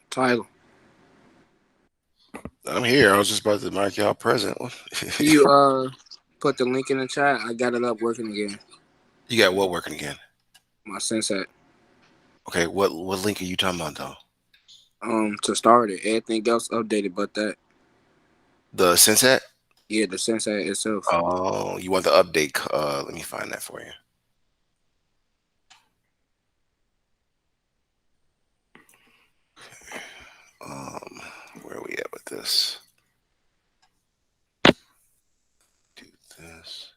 Tyler, I'm here. I was just about to mark y'all present. you put the link in the chat. I got it up working again. You got what working again? My sensei. Okay, what link are you talking about though? To start it, everything else updated but that. The Senset? Yeah, the sensei itself. Oh, you want the update? Let me find that for you. Um, where are we at with this? Do this.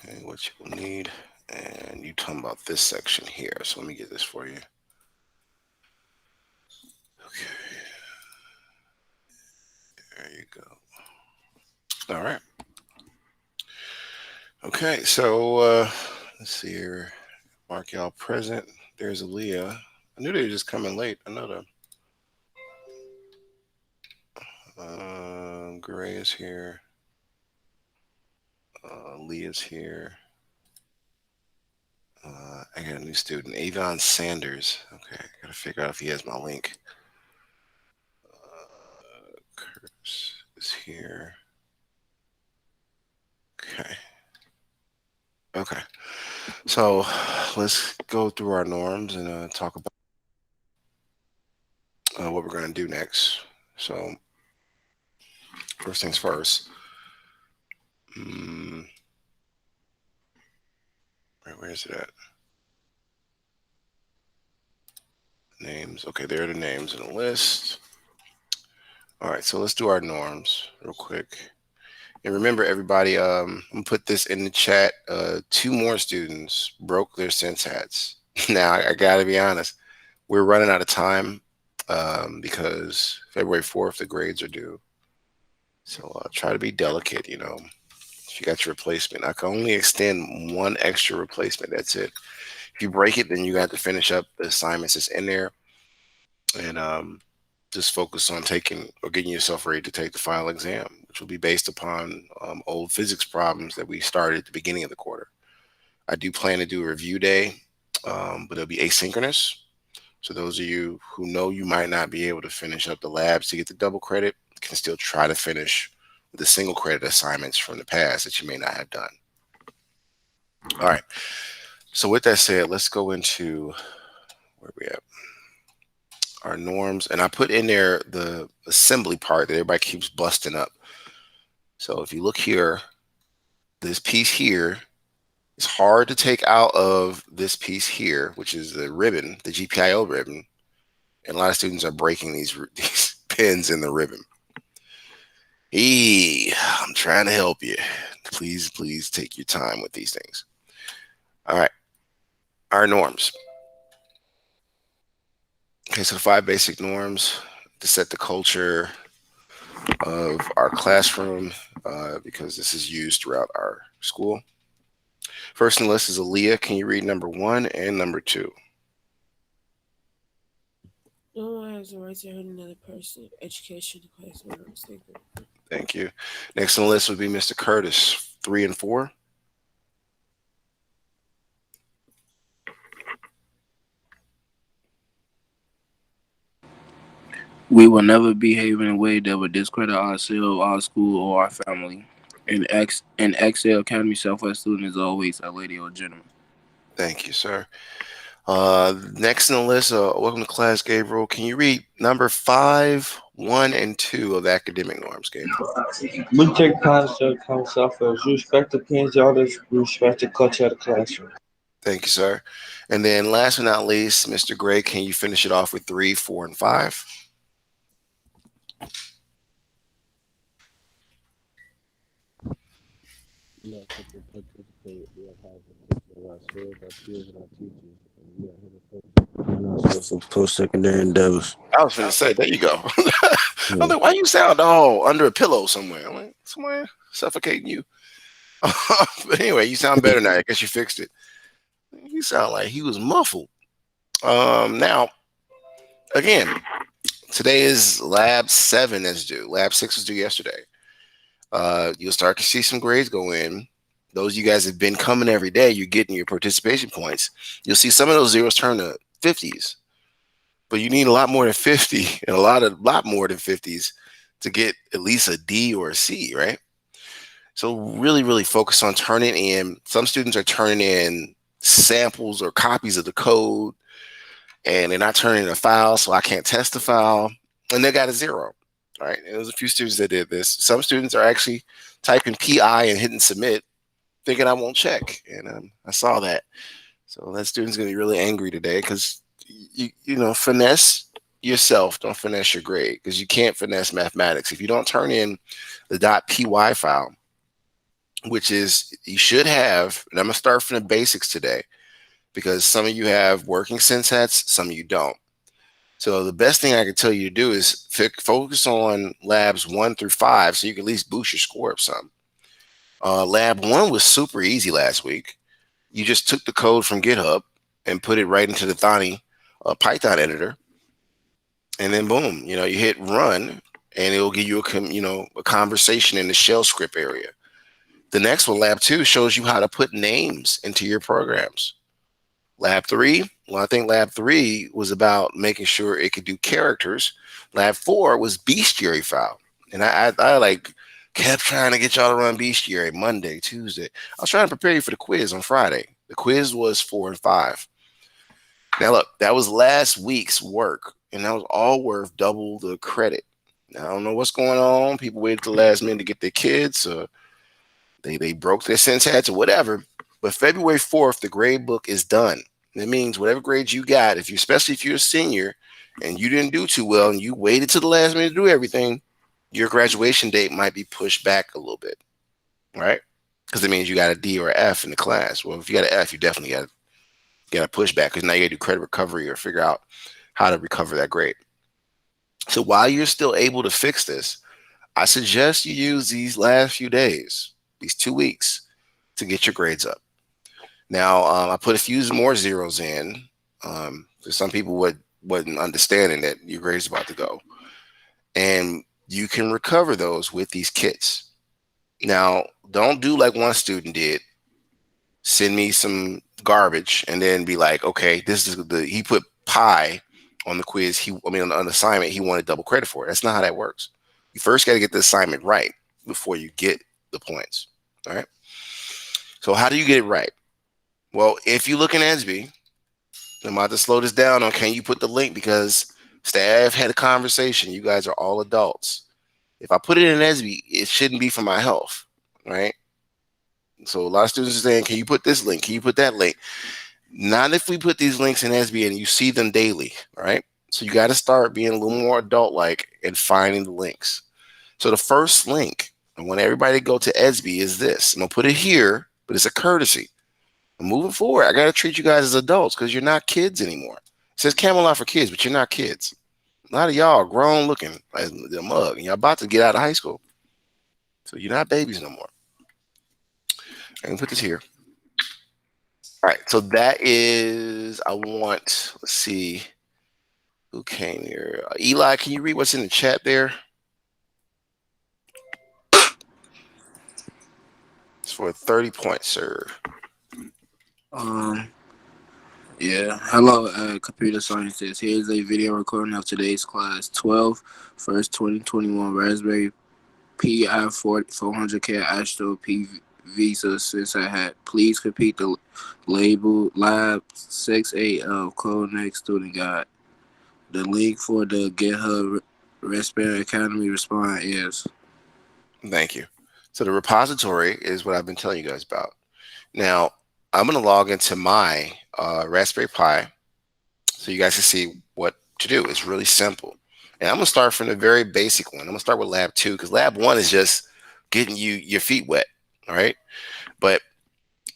Okay, what you will need, and you talking about this section here. So let me get this for you. Okay, there you go. All right. Okay, so let's see here. Mark y'all present. There's Aaliyah. I knew they were just coming late. I know that. Gray is here. Leah's here. I got a new student, Avon Sanders. Okay, I gotta figure out if he has my link. Curtis is here. Okay. Okay. So let's go through our norms and talk about what we're gonna do next. So first things first. Mm, where's it at? Names. Okay, there are the names in the list. All right, so let's do our norms real quick. And remember, everybody, I'm gonna put this in the chat. Two more students broke their sense hats. Now, I gotta be honest, we're running out of time because February 4th, the grades are due. So try to be delicate, you know. If you got your replacement, I can only extend one extra replacement. That's it. If you break it, then you got to finish up the assignments that's in there and just focus on taking or getting yourself ready to take the final exam, which will be based upon old physics problems that we started at the beginning of the quarter. I do plan to do a review day, but it'll be asynchronous. So those of you who know you might not be able to finish up the labs to get the double credit can still try to finish the single credit assignments from the past that you may not have done. All right. So with that said, let's go into where we at. Our norms, and I put in there the assembly part that everybody keeps busting up. So if you look here, this piece here is hard to take out of this piece here, which is the ribbon, the GPIO ribbon, and a lot of students are breaking these these pins in the ribbon. I'm trying to help you. Please take your time with these things. All right, our norms. Okay, so the five basic norms to set the culture of our classroom because this is used throughout our school. First on the list is Aaliyah. Can you read number 1 and number 2? No one has the right to hurt another person. Education, class, or mistake. Thank you. Next on the list would be Mr. Curtis, 3 and 4. We will never behave in a way that would discredit ourselves, our school, or our family. An Excel Academy Southwest student is always a lady or gentleman. Thank you, sir. Next on the list, welcome to class, Gabriel. Can you read number 5, 1, and 2 of the academic norms, Gabriel? We take pride in common self-as we respect the opinions of others, we respect the culture of the classroom. Thank you, sir. And then last but not least, Mr. Gray, can you finish it off with 3, 4, and 5? We are here to participate. We are positive. We are serve our peers and our teachers. And we are here to focus on ourselves for post-secondary endeavors. I was finna say, there you go. I'm Yeah. like, why you sound all under a pillow somewhere? I'm like, somewhere suffocating you. But anyway, you sound better now. I guess you fixed it. You sound like he was muffled. Now, again, today is lab 7 that's due. Lab 6 was due yesterday. You'll start to see some grades go in. Those of you guys have been coming every day, you're getting your participation points. You'll see some of those zeros turn to 50s, but you need a lot more than 50 and a lot more than 50s to get at least a D or a C, right? So really, really focus on turning in. Some students are turning in samples or copies of the code, and they're not turning in a file, so I can't test the file, and they got a 0. All right, and there's a few students that did this. Some students are actually typing PI and hitting submit, thinking I won't check, and I saw that. So that student's gonna be really angry today because finesse yourself, don't finesse your grade, because you can't finesse mathematics if you don't turn in the .py file, which is you should have. And I'm gonna start from the basics today because some of you have working synsets, some of you don't. So the best thing I can tell you to do is focus on labs 1 through 5, so you can at least boost your score up some. Lab 1 was super easy last week. You just took the code from GitHub and put it right into the Thani Python editor, and then boom, you hit run, and it will give you a conversation in the shell script area. The next one, lab 2, shows you how to put names into your programs. Lab 3, well, I think lab 3 was about making sure it could do characters. Lab 4 was bestiary file, and I like kept trying to get y'all to run bestiary Monday, Tuesday. I was trying to prepare you for the quiz on Friday. The quiz was 4 and 5. Now look, that was last week's work, and that was all worth double the credit. Now, I don't know what's going on. People waited till the last minute to get their kids, or they broke their syntax or whatever. But February 4th, the grade book is done. That means whatever grades you got, especially if you're a senior and you didn't do too well and you waited to the last minute to do everything, your graduation date might be pushed back a little bit, right? Because it means you got a D or an F in the class. Well, if you got an F, you definitely got to push back, because now you got to do credit recovery or figure out how to recover that grade. So while you're still able to fix this, I suggest you use these last few days, these 2 weeks, to get your grades up. Now, I put a few more zeros in, because some people wasn't understanding that your grade's about to go. And you can recover those with these kits. Now, don't do like one student did. Send me some garbage and then be like, okay, this is he put pi on the quiz. On the assignment, he wanted double credit for it. That's not how that works. You first got to get the assignment right before you get the points. All right. So how do you get it right? Well, if you look in ESB, I'm about to slow this down on can you put the link, because staff had a conversation. You guys are all adults. If I put it in ESB, it shouldn't be for my health, right? So a lot of students are saying, can you put this link? Can you put that link? Not if we put these links in ESB and you see them daily, right? So you got to start being a little more adult-like and finding the links. So the first link, I want everybody to go to ESB, is this. I'm going to put it here, but it's a courtesy. I'm moving forward. I got to treat you guys as adults because you're not kids anymore. It says Camelot for kids, but you're not kids. A lot of y'all are grown looking like the mug, and y'all about to get out of high school. So you're not babies no more. I can put this here. All right, so that is, let's see who came here. Eli, can you read what's in the chat there? It's for a 30 point serve. Yeah. Hello, computer scientists. Here's a video recording of today's class 12, 1st 2021 Raspberry Pi 400K Astro P Visa since I had. Please complete the label Lab 6A of Code Next Student Guide. The link for the GitHub Raspberry Academy response is. Thank you. So the repository is what I've been telling you guys about. Now, I'm going to log into my Raspberry Pi so you guys can see what to do. It's really simple. And I'm going to start from the very basic one. I'm going to start with Lab 2, because Lab 1 is just getting you your feet wet, all right? But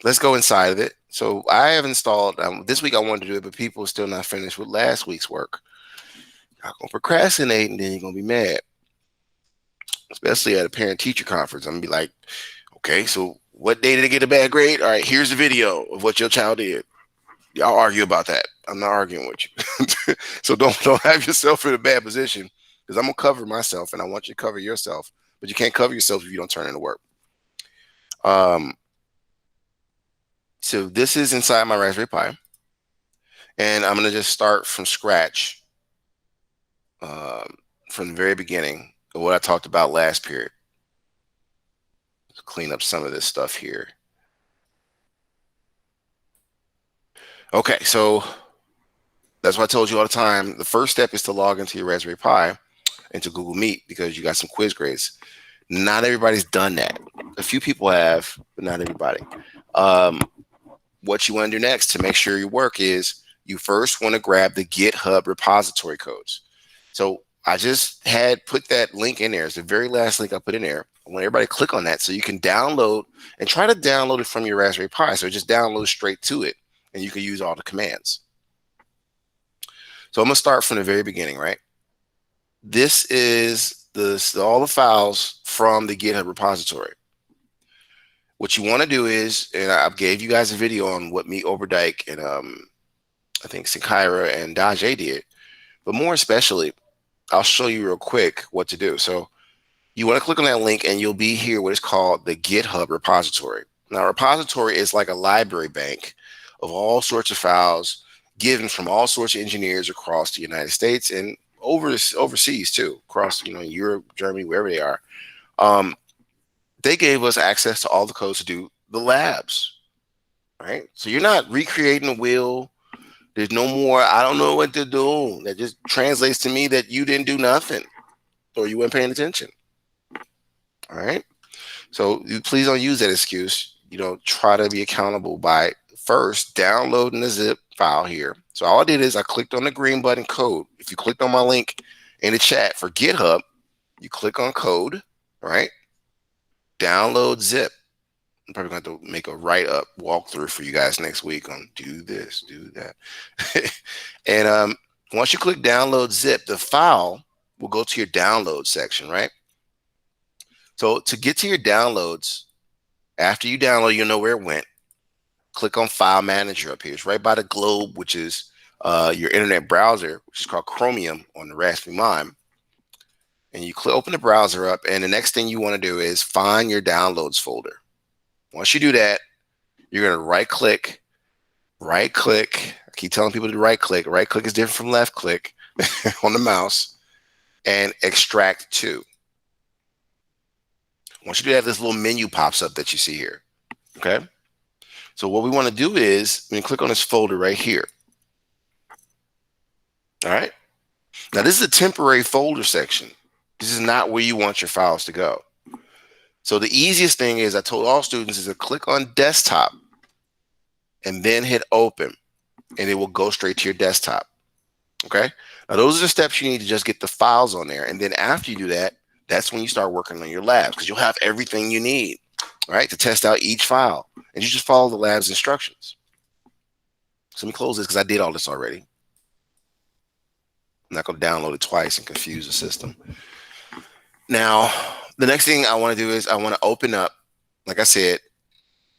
let's go inside of it. So I have installed, this week I wanted to do it, but people are still not finished with last week's work. Y'all gonna procrastinate and then you're gonna be mad. Especially at a parent-teacher conference. I'm gonna be like, okay, so what day did it get a bad grade? All right, here's the video of what your child did. Y'all argue about that. I'm not arguing with you. So don't have yourself in a bad position, because I'm gonna cover myself and I want you to cover yourself. But you can't cover yourself if you don't turn in the work. So this is inside my Raspberry Pi, and I'm gonna just start from scratch, from the very beginning of what I talked about last period. Let's clean up some of this stuff here. Okay, so that's what I told you all the time. The first step is to log into your Raspberry Pi into Google Meet, because you got some quiz grades. Not everybody's done that. A few people have, but not everybody. What you want to do next to make sure your work is, you first want to grab the GitHub repository codes. So I just had put that link in there. It's the very last link I put in there. I want everybody to click on that so you can download, and try to download it from your Raspberry Pi. So just download straight to it and you can use all the commands. So I'm going to start from the very beginning, right? This is all the files from the GitHub repository. What you want to do is, and I gave you guys a video on what me, Oberdyke, and I think Sinkaira and Dajay did, but more especially, I'll show you real quick what to do. So you want to click on that link and you'll be here what is called the GitHub repository. Now, a repository is like a library bank of all sorts of files given from all sorts of engineers across the United States and overseas too, across Europe, Germany, wherever they are. They gave us access to all the codes to do the labs, right? So you're not recreating the wheel. There's no more, I don't know what to do. That just translates to me that you didn't do nothing or you weren't paying attention. All right. So you please don't use that excuse. Try to be accountable by first downloading the zip file here. So all I did is I clicked on the green button, code. If you clicked on my link in the chat for GitHub, you click on code, right? Download zip. I'm probably going to have to make a write-up walkthrough for you guys next week on do this, do that. And once you click download zip, the file will go to your download section, right? So to get to your downloads, after you download, you'll know where it went. Click on File Manager up here. It's right by the globe, which is your internet browser, which is called Chromium on the Raspberry Pi. And you open the browser up, and the next thing you want to do is find your downloads folder. Once you do that, you're going to right click. I keep telling people to right click. Right click is different from left click on the mouse, and extract to. Once you do that, this little menu pops up that you see here. Okay. So what we want to do is we click on this folder right here. All right. Now this is a temporary folder section. This is not where you want your files to go. So the easiest thing is, I told all students, is to click on desktop and then hit open, and it will go straight to your desktop. Okay. Now those are the steps you need to just get the files on there. And then after you do that, that's when you start working on your labs, because you'll have everything you need, right, to test out each file. And you just follow the lab's instructions. So let me close this because I did all this already. I'm not going to download it twice and confuse the system. Now, the next thing I want to do is I want to open up, like I said,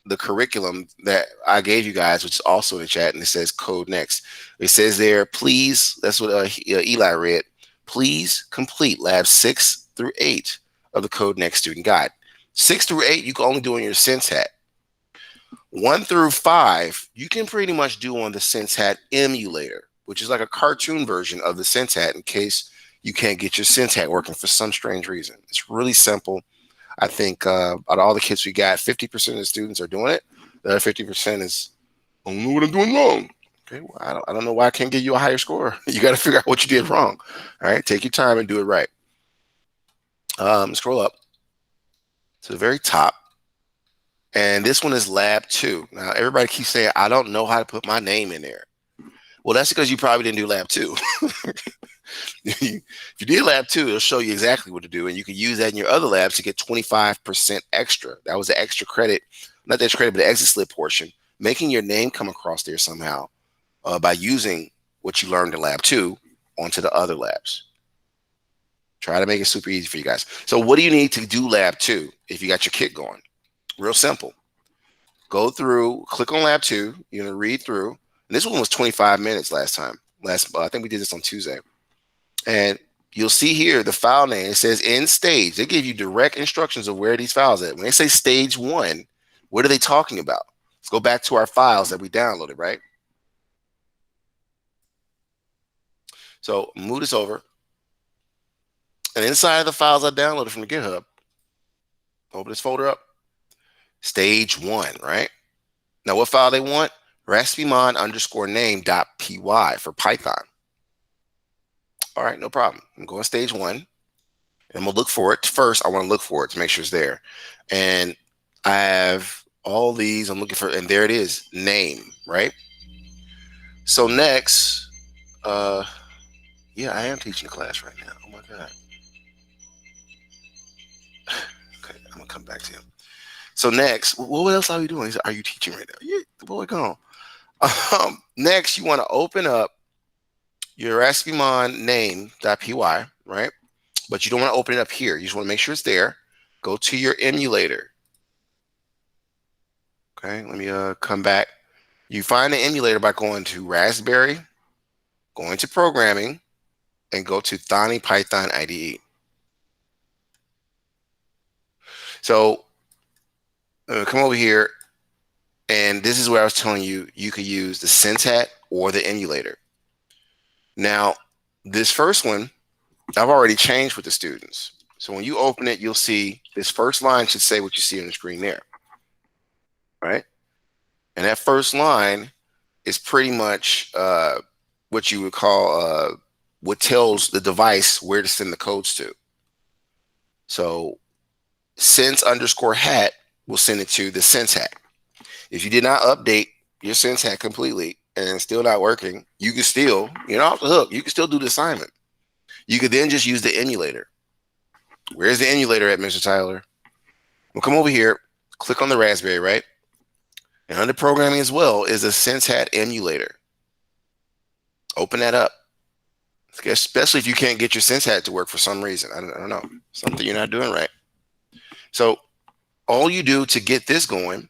the curriculum that I gave you guys, which is also in the chat, and it says code next. It says there, please, that's what Eli read, please complete labs 6 through 8 of the Code Next student guide. 6 through 8, you can only do on your SenseHat. 1 through 5, you can pretty much do on the SenseHat emulator, which is like a cartoon version of the SenseHat in case you can't get your SenseHat working for some strange reason. It's really simple. I think out of all the kits we got, 50% of the students are doing it. The other 50% is, I don't know what I'm doing wrong. Okay, well, I don't know why I can't get you a higher score. You got to figure out what you did wrong. All right, take your time and do it right. Scroll up to the very top. And this one is lab 2. Now, everybody keeps saying, I don't know how to put my name in there. Well, that's because you probably didn't do lab 2. If you did lab 2, it'll show you exactly what to do. And you can use that in your other labs to get 25% extra. That was the extra credit, not the extra credit, but the exit slip portion making your name come across there somehow by using what you learned in lab 2 onto the other labs. Try to make it super easy for you guys. So what do you need to do lab 2 if you got your kit going? Real simple. Go through, click on lab 2. You're going to read through. And this one was 25 minutes last time. I think we did this on Tuesday. And you'll see here the file name. It says in stage. They give you direct instructions of where these files are at. When they say stage 1, what are they talking about? Let's go back to our files that we downloaded, right? So move this over. And inside of the files I downloaded from the GitHub, open this folder up. Stage 1, right? Now what file they want? raspberrymon_name.py for Python. All right, no problem. I'm going stage 1. And I'm going to look for it. First, I want to look for it to make sure it's there. And I have all these. I'm looking for, and there it is, name, right? So next, yeah, I am teaching a class right now. Oh my God. Okay, I'm going to come back to him. So next, what else are you doing? He said, are you teaching right now? Yeah, the boy gone. Next, you want to open up your raspberrymon name.py, right? But you don't want to open it up here. You just want to make sure it's there. Go to your emulator. Okay, let me come back. You find the emulator by going to Raspberry, going to Programming, and go to Thani Python IDE. So come over here, and this is where I was telling you you could use the Syntat or the emulator. Now, this first one, I've already changed with the students. So when you open it, you'll see this first line should say what you see on the screen there, right? And that first line is pretty much what you would call what tells the device where to send the codes to. So sense_hat will send it to the Syntat. If you did not update your Syntat completely and it's still not working, you can still, you're not off the hook. You can still do the assignment. You could then just use the emulator. Where's the emulator at, Mr. Tyler? We'll come over here, click on the Raspberry, right? And under programming as well is a Syntat emulator. Open that up. Especially if you can't get your Syntat to work for some reason. I don't know. Something you're not doing right. So all you do to get this going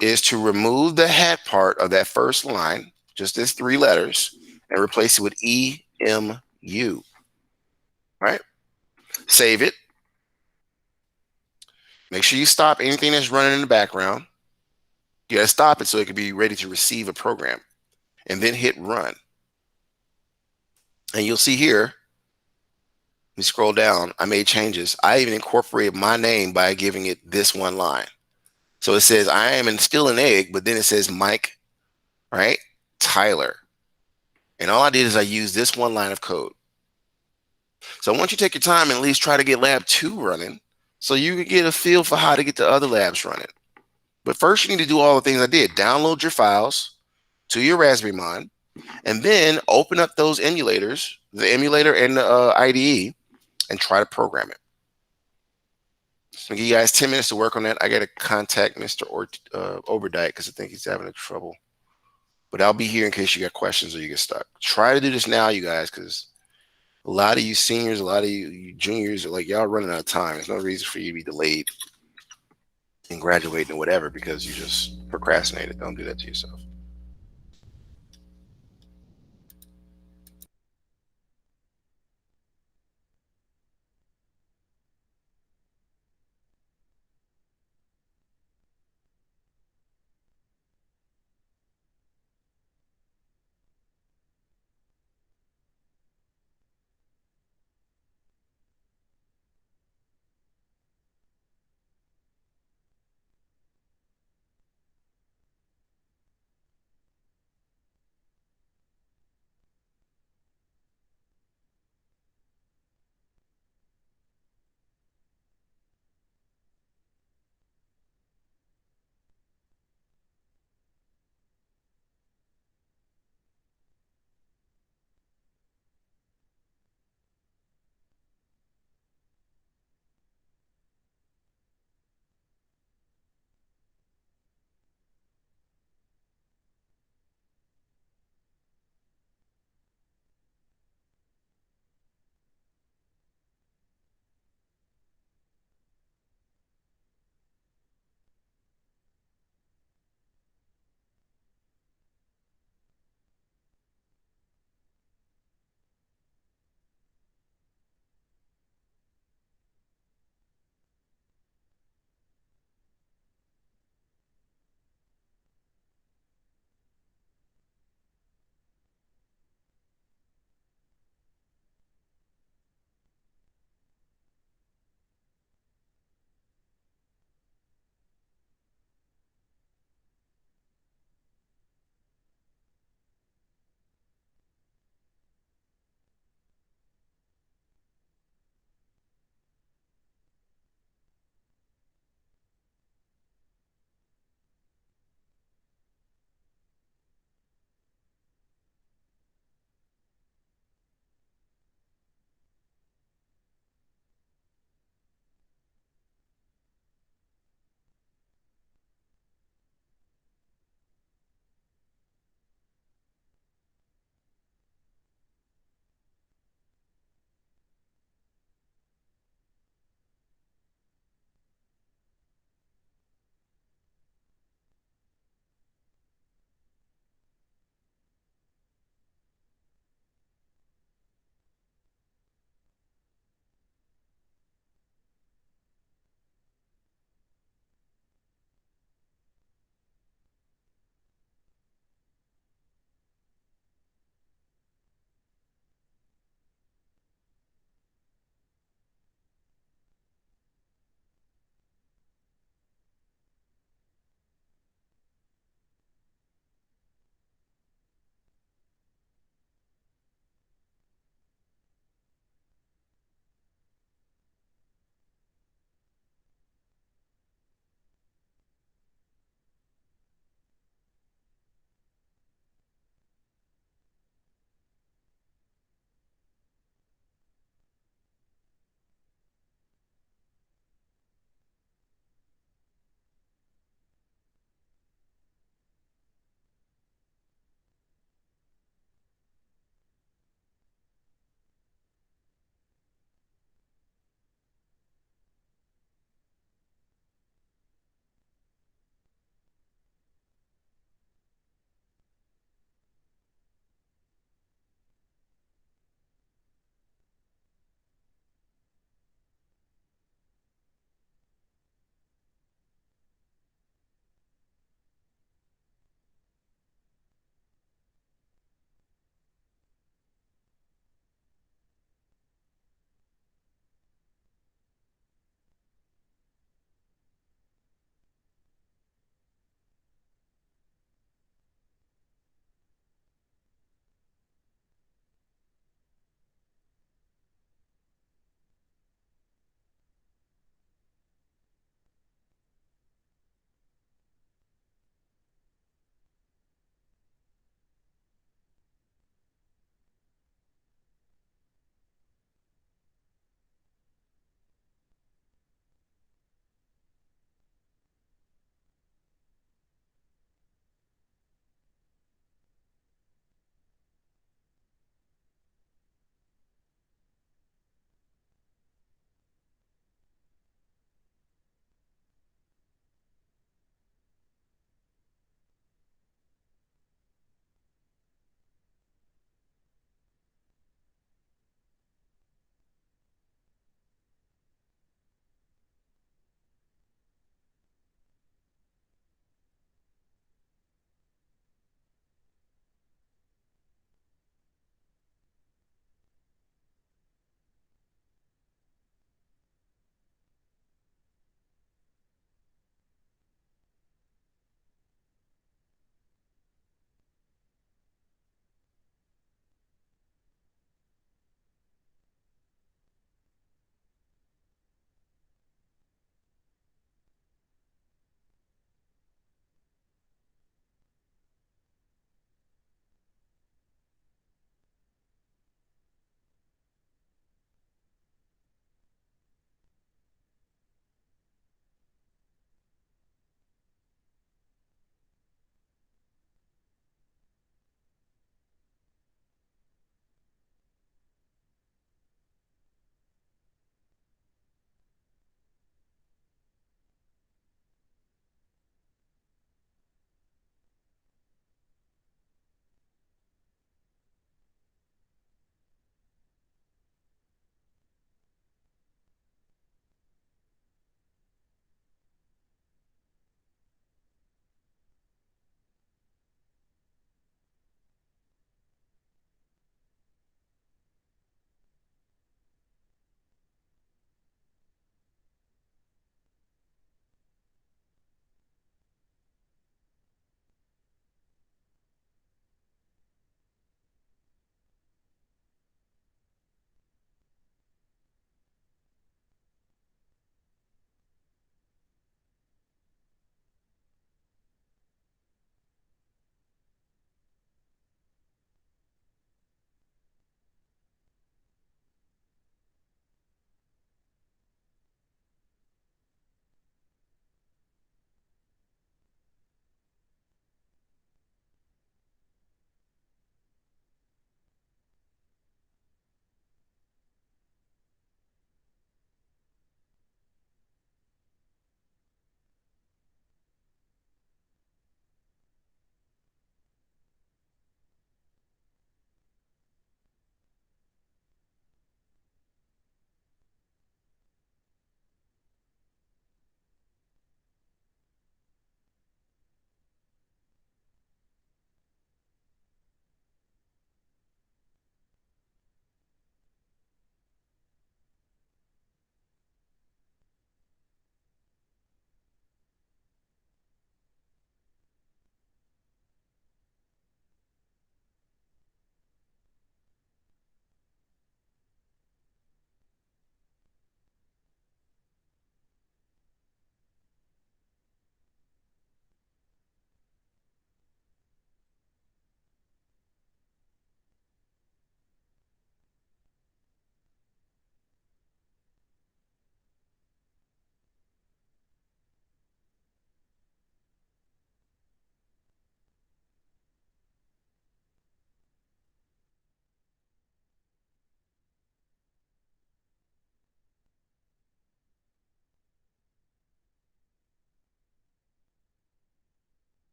is to remove the hat part of that first line, just this 3 letters, and replace it with EMU. Right? Save it. Make sure you stop anything that's running in the background. You gotta stop it so it can be ready to receive a program. And then hit run. And you'll see here, let me scroll down. I made changes. I even incorporated my name by giving it this one line. So it says I am still an egg, but then it says Mike, right? Tyler. And all I did is I used this one line of code. So I want you to take your time and at least try to get lab 2 running so you can get a feel for how to get the other labs running. But first you need to do all the things I did. Download your files to your Raspberry Mon, and then open up those emulators, the emulator and the IDE, and try to program it. So I'll give you guys 10 minutes to work on that. I got to contact Mr. Oberdike because I think he's having trouble. But I'll be here in case you got questions or you get stuck. Try to do this now, you guys, because a lot of you seniors, a lot of you juniors are like, y'all running out of time. There's no reason for you to be delayed in graduating or whatever because you just procrastinated. Don't do that to yourself.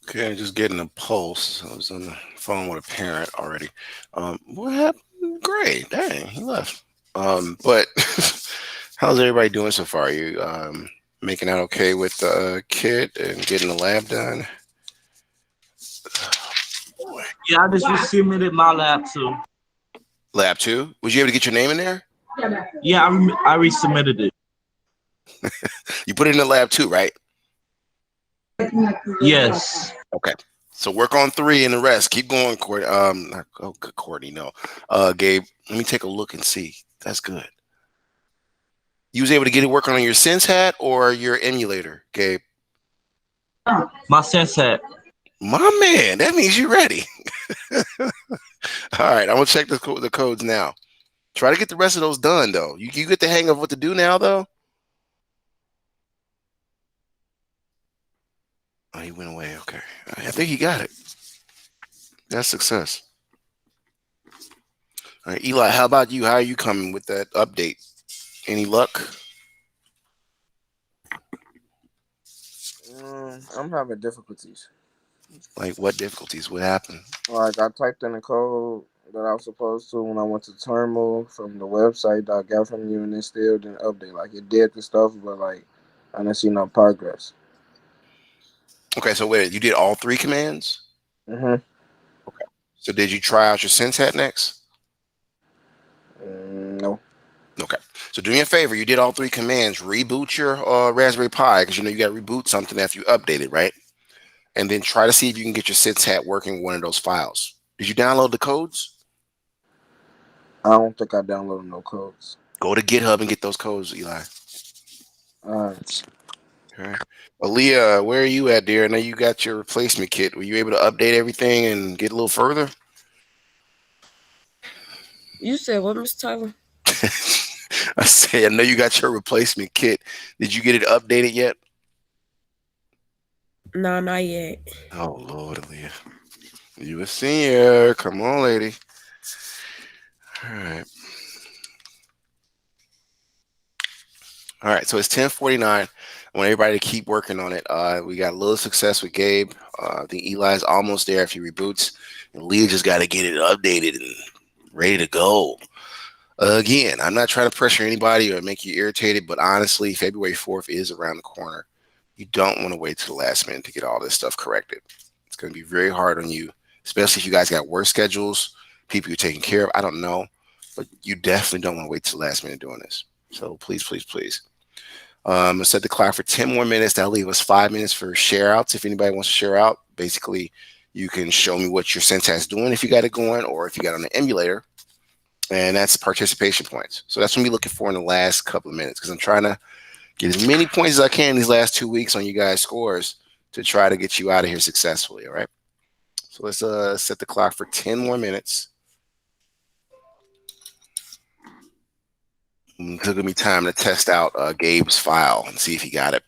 Okay, just getting a pulse. I was on the phone with a parent already. What happened? Great. Dang, he left. But how's everybody doing so far? You making out okay with the kid and getting the lab done? Boy. Yeah, I just resubmitted my lab too. Lab two? Was you able to get your name in there? Yeah, I resubmitted it. You put it in the lab too, right? Yes. Okay. So work on three and the rest. Keep going, Courtney. Oh, good, Courtney. No, Gabe. Let me take a look and see. That's good. You was able to get it working on your Sense hat or your emulator, Gabe? My sense hat. My man, that means you're ready. All right, I'm gonna check the codes now. Try to get the rest of those done, though. You get the hang of what to do now, though. Oh, he went away. Okay, I think he got it. That's success. All right, Eli, how about you? How are you coming with that update? Any luck? I'm having difficulties. Like what difficulties? What happened? Like I typed in the code that I was supposed to when I went to terminal from the website that I got from you, and it still didn't update. Like it did the stuff, but like I didn't see no progress. Okay, so wait, you did all three commands? Mhm. Okay. So did you try out your Sense hat next? No. Okay. So do me a favor. You did all three commands. Reboot your Raspberry Pi because you know you got to reboot something after you update it, right? And then try to see if you can get your Sense hat working with one of those files. Did you download the codes? I don't think I downloaded no codes. Go to GitHub and get those codes, Eli. Alright. Okay. Aaliyah, where are you at, dear? I know you got your replacement kit. Were you able to update everything and get a little further? You said what, Mr. Tyler? I say, I know you got your replacement kit. Did you get it updated yet? Nah, not yet. Oh, Lord, Aaliyah. You a senior. Come on, lady. All right. All right. So it's 10:49. I want everybody to keep working on it. We got a little success with Gabe. I think Eli's almost there if he reboots. And Leah just got to get it updated and ready to go. Again, I'm not trying to pressure anybody or make you irritated, but honestly, February 4th is around the corner. You don't want to wait to the last minute to get all this stuff corrected. It's going to be very hard on you, especially if you guys got work schedules, people you're taking care of. I don't know, but you definitely don't want to wait to the last minute doing this. So please, please, please. I'm going to set the clock for 10 more minutes. That'll leave us 5 minutes for share outs. If anybody wants to share out, basically, you can show me what your Sense is doing if you got it going, or if you got on the emulator, and that's participation points. So that's what I'm looking for in the last couple of minutes because I'm trying to get as many points as I can these last 2 weeks on you guys' scores to try to get you out of here successfully. All right. So let's set the clock for 10 more minutes. It took me time to test out Gabe's file and see if he got it.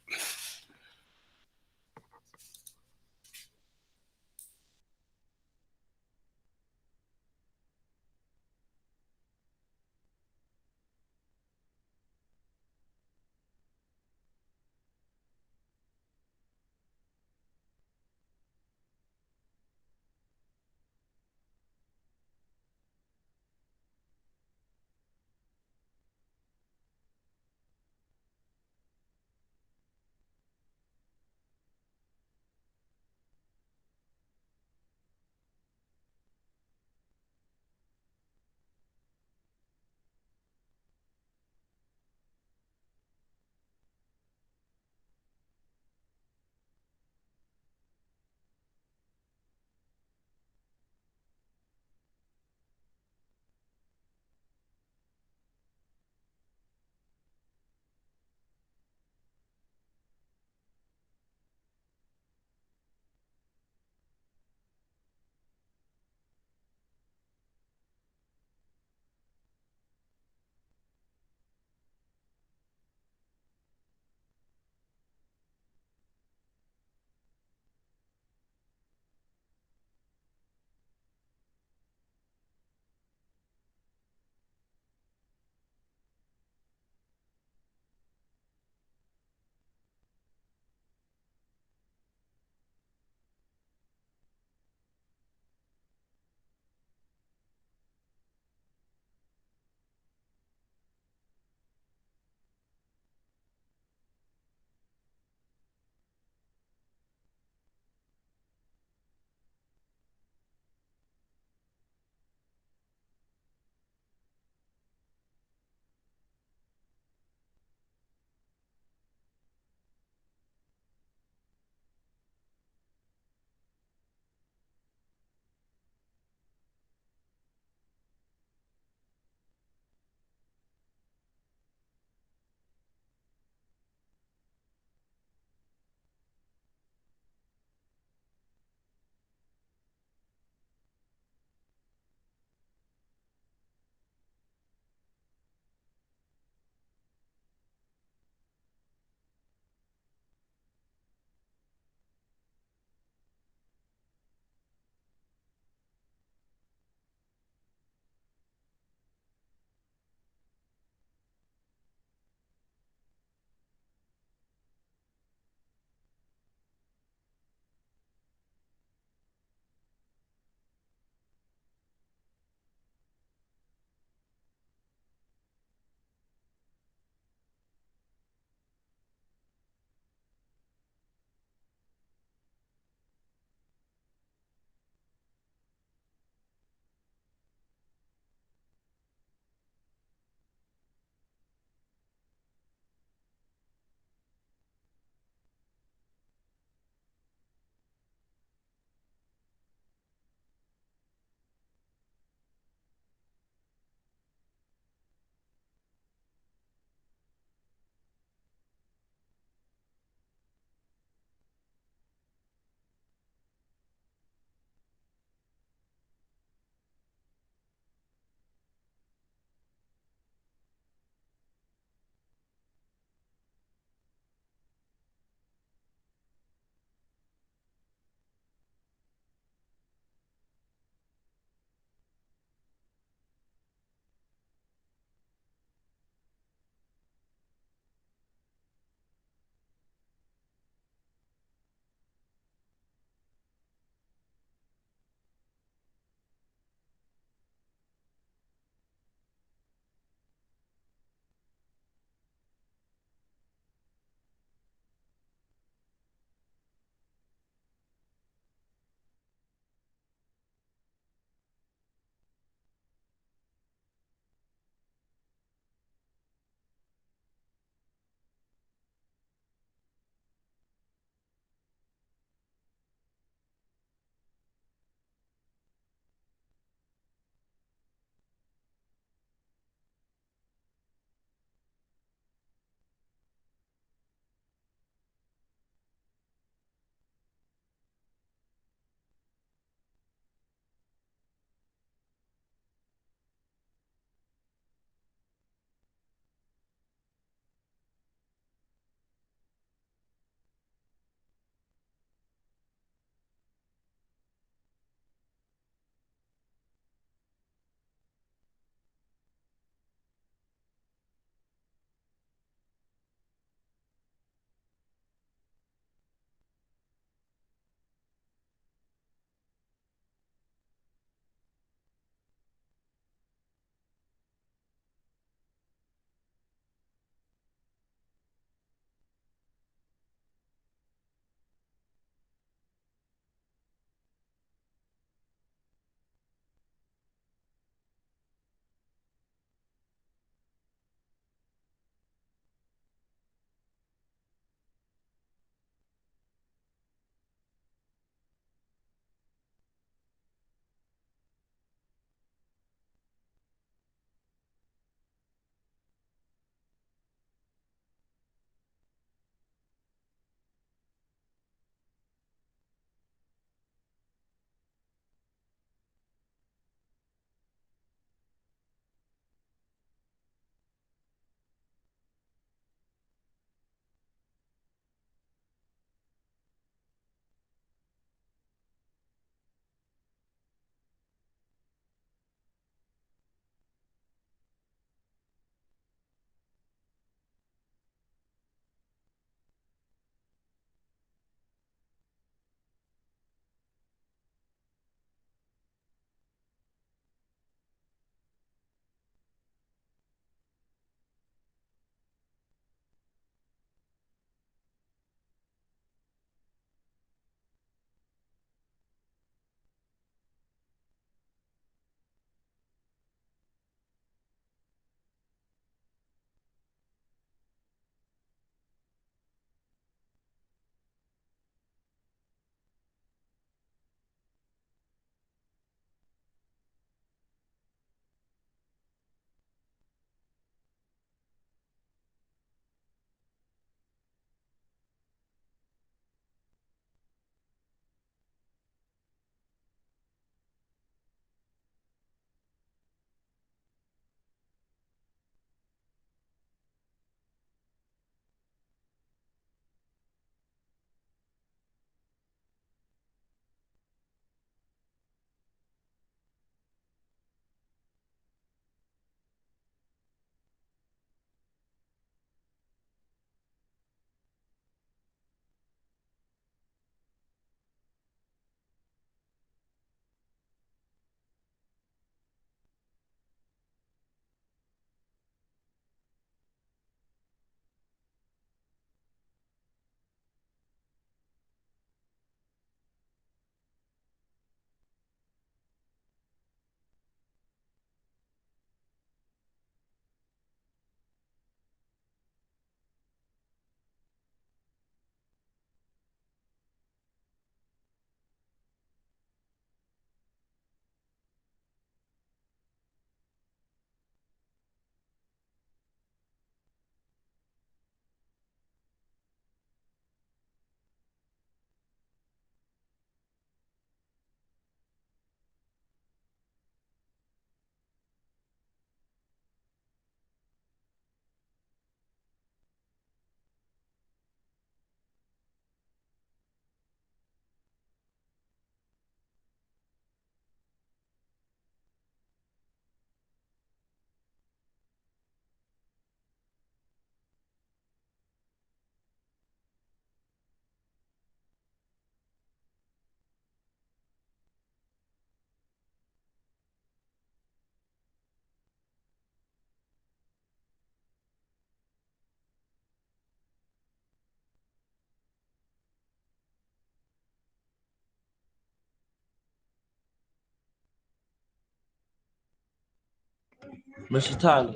Mr. Tyler.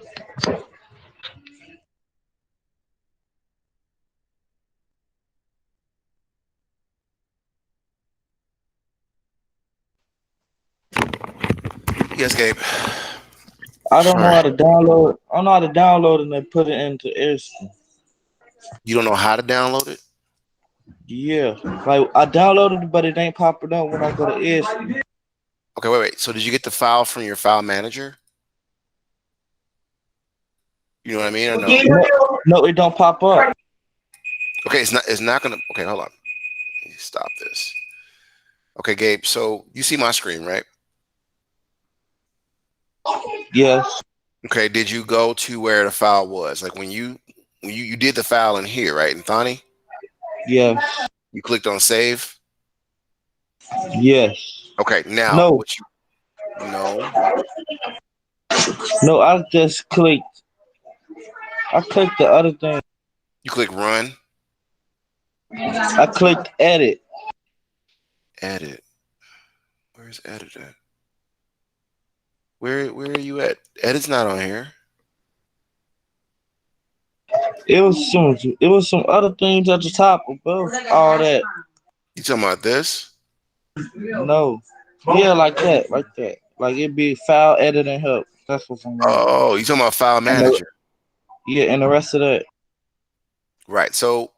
Yes, Gabe. I don't All know how right. to download. I don't know how to download and then put it into Airstream. You don't know how to download it? Yeah, like I downloaded it, but it ain't popping up when I go to Airstream. Okay, wait. So did you get the file from your file manager? You know what I mean, or no? No, it don't pop up. Okay, it's not gonna. Okay, hold on. Let me stop this. Okay, Gabe. So you see my screen, right? Yes, Okay. Did you go to where the file was? Like when you did the file in here, right? In Thani, yes, you clicked on save. yes. Okay. Now No, what you no. no. I just clicked. I clicked the other thing. You click run, I clicked edit. edit. Where's edit at? Where are you at? Edit's not on here. It was some. It was some other things at the top above all that. You talking about this? No. Yeah, like that, like that. Like it'd be file edit and help. That's what's on there. Oh, you talking about file And the, manager? yeah, and the rest of that. Right. So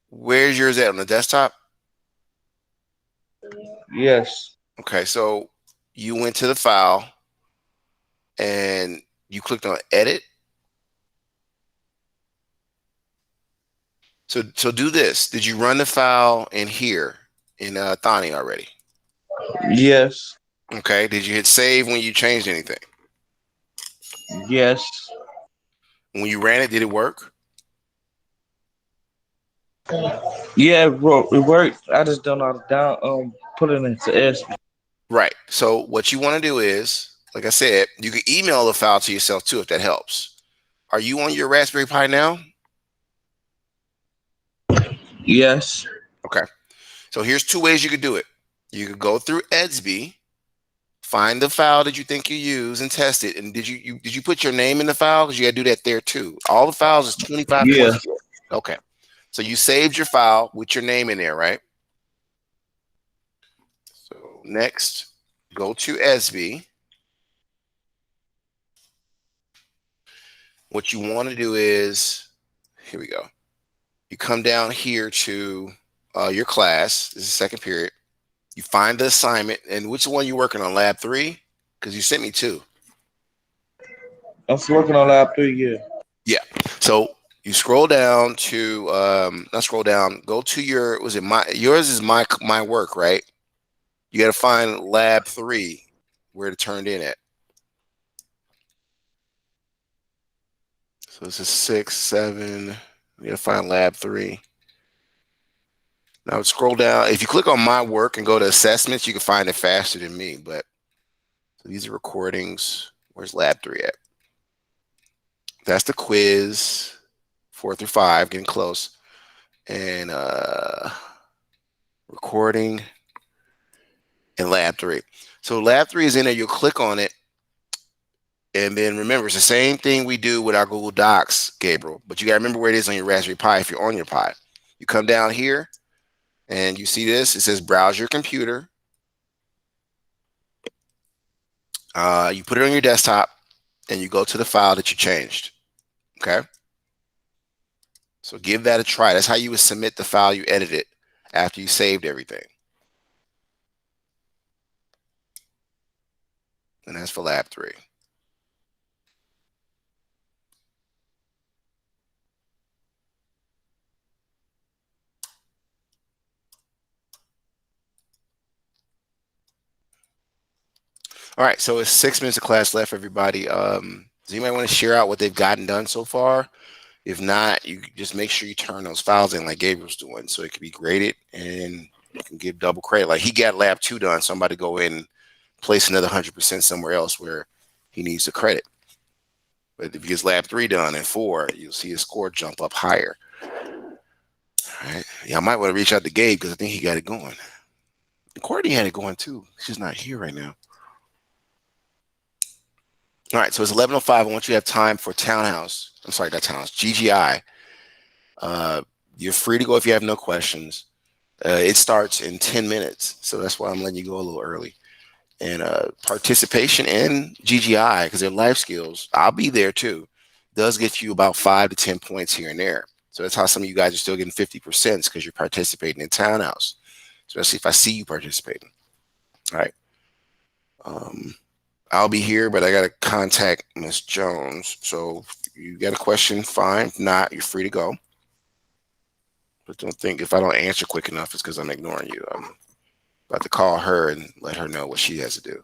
where's yours at on the desktop? Yes. Okay. So you went to the file and you clicked on edit. So do this. Did you run the file in here in Thani already? Yes. Okay. Did you hit save when you changed anything? Yes. When you ran it, did it work? Yeah, bro, it worked. I just don't know how to put it into S. Right. So what you want to do is, like I said, you can email the file to yourself too if that helps. Are you on your Raspberry Pi now? Yes. Okay. So here's two ways you could do it. You could go through Edsby, find the file that you think you use, and test it. And did you put your name in the file? Because you got to do that there too. All the files is 25 Yeah. 20. Okay. So you saved your file with your name in there, right? So next, go to Edsby. What you want to do is, here we go. You come down here to your class. This is second period. You find the assignment, and which one you working on? Lab 3? Because you sent me 2. I'm working on lab 3, yeah. Yeah. So you scroll down to not scroll down. Go to your was it my yours is my work, right? You got to find lab 3 where it turned in at. So this is 6, 7. You got to find lab 3. Now scroll down. If you click on my work and go to assessments, you can find it faster than me. But so these are recordings. Where's lab 3 at? That's the quiz, 4 through 5, getting close. And recording and lab 3. So lab 3 is in there. You'll click on it. And then remember, it's the same thing we do with our Google Docs, Gabriel. But you got to remember where it is on your Raspberry Pi if you're on your Pi. You come down here and you see this. It says browse your computer. You put it on your desktop and you go to the file that you changed. Okay. So give that a try. That's how you would submit the file you edited after you saved everything. And that's for lab 3. All right, so it's 6 minutes of class left, everybody. Does anybody want to share out what they've gotten done so far? If not, you just make sure you turn those files in like Gabriel's doing so it can be graded and you can give double credit. Like he got lab 2 done, somebody go in and place another 100% somewhere else where he needs the credit. But if he gets lab 3 done and 4, you'll see his score jump up higher. All right. Yeah, I might want to reach out to Gabe because I think he got it going. Courtney had it going too. She's not here right now. All right, so it's 11:05. I want you to have time for Townhouse. I'm sorry, not Townhouse. GGI. You're free to go if you have no questions. It starts in 10 minutes, so that's why I'm letting you go a little early. And participation in GGI, because they're life skills, I'll be there too, does get you about 5 to 10 points here and there. So that's how some of you guys are still getting 50% because you're participating in Townhouse, especially if I see you participating. All right. I'll be here, but I got to contact Miss Jones. So if you got a question, fine. If not, you're free to go. But don't think if I don't answer quick enough, it's because I'm ignoring you. I'm about to call her and let her know what she has to do.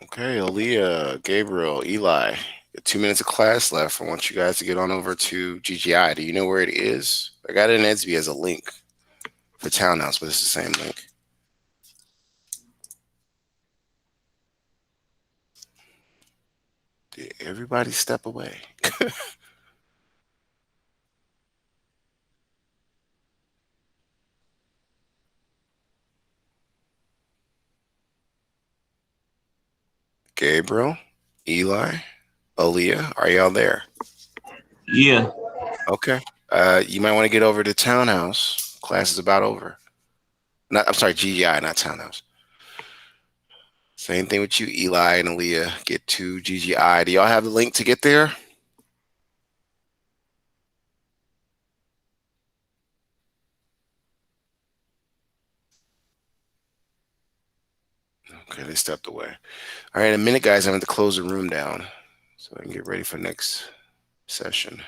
Okay, Aaliyah, Gabriel, Eli. 2 minutes of class left. I want you guys to get on over to GGI. Do you know where it is? I got it in Edsby as a link for Townhouse, but it's the same link. Did everybody step away? Gabriel, Eli, Aaliyah, are y'all there? Yeah. Okay. You might want to get over to Townhouse. Class is about over. Not, I'm sorry, GGI, not Townhouse. Same thing with you, Eli and Aaliyah. Get to GGI. Do y'all have the link to get there? Okay, they stepped away. All right, in a minute, guys, I'm going to close the room down so I can get ready for next session.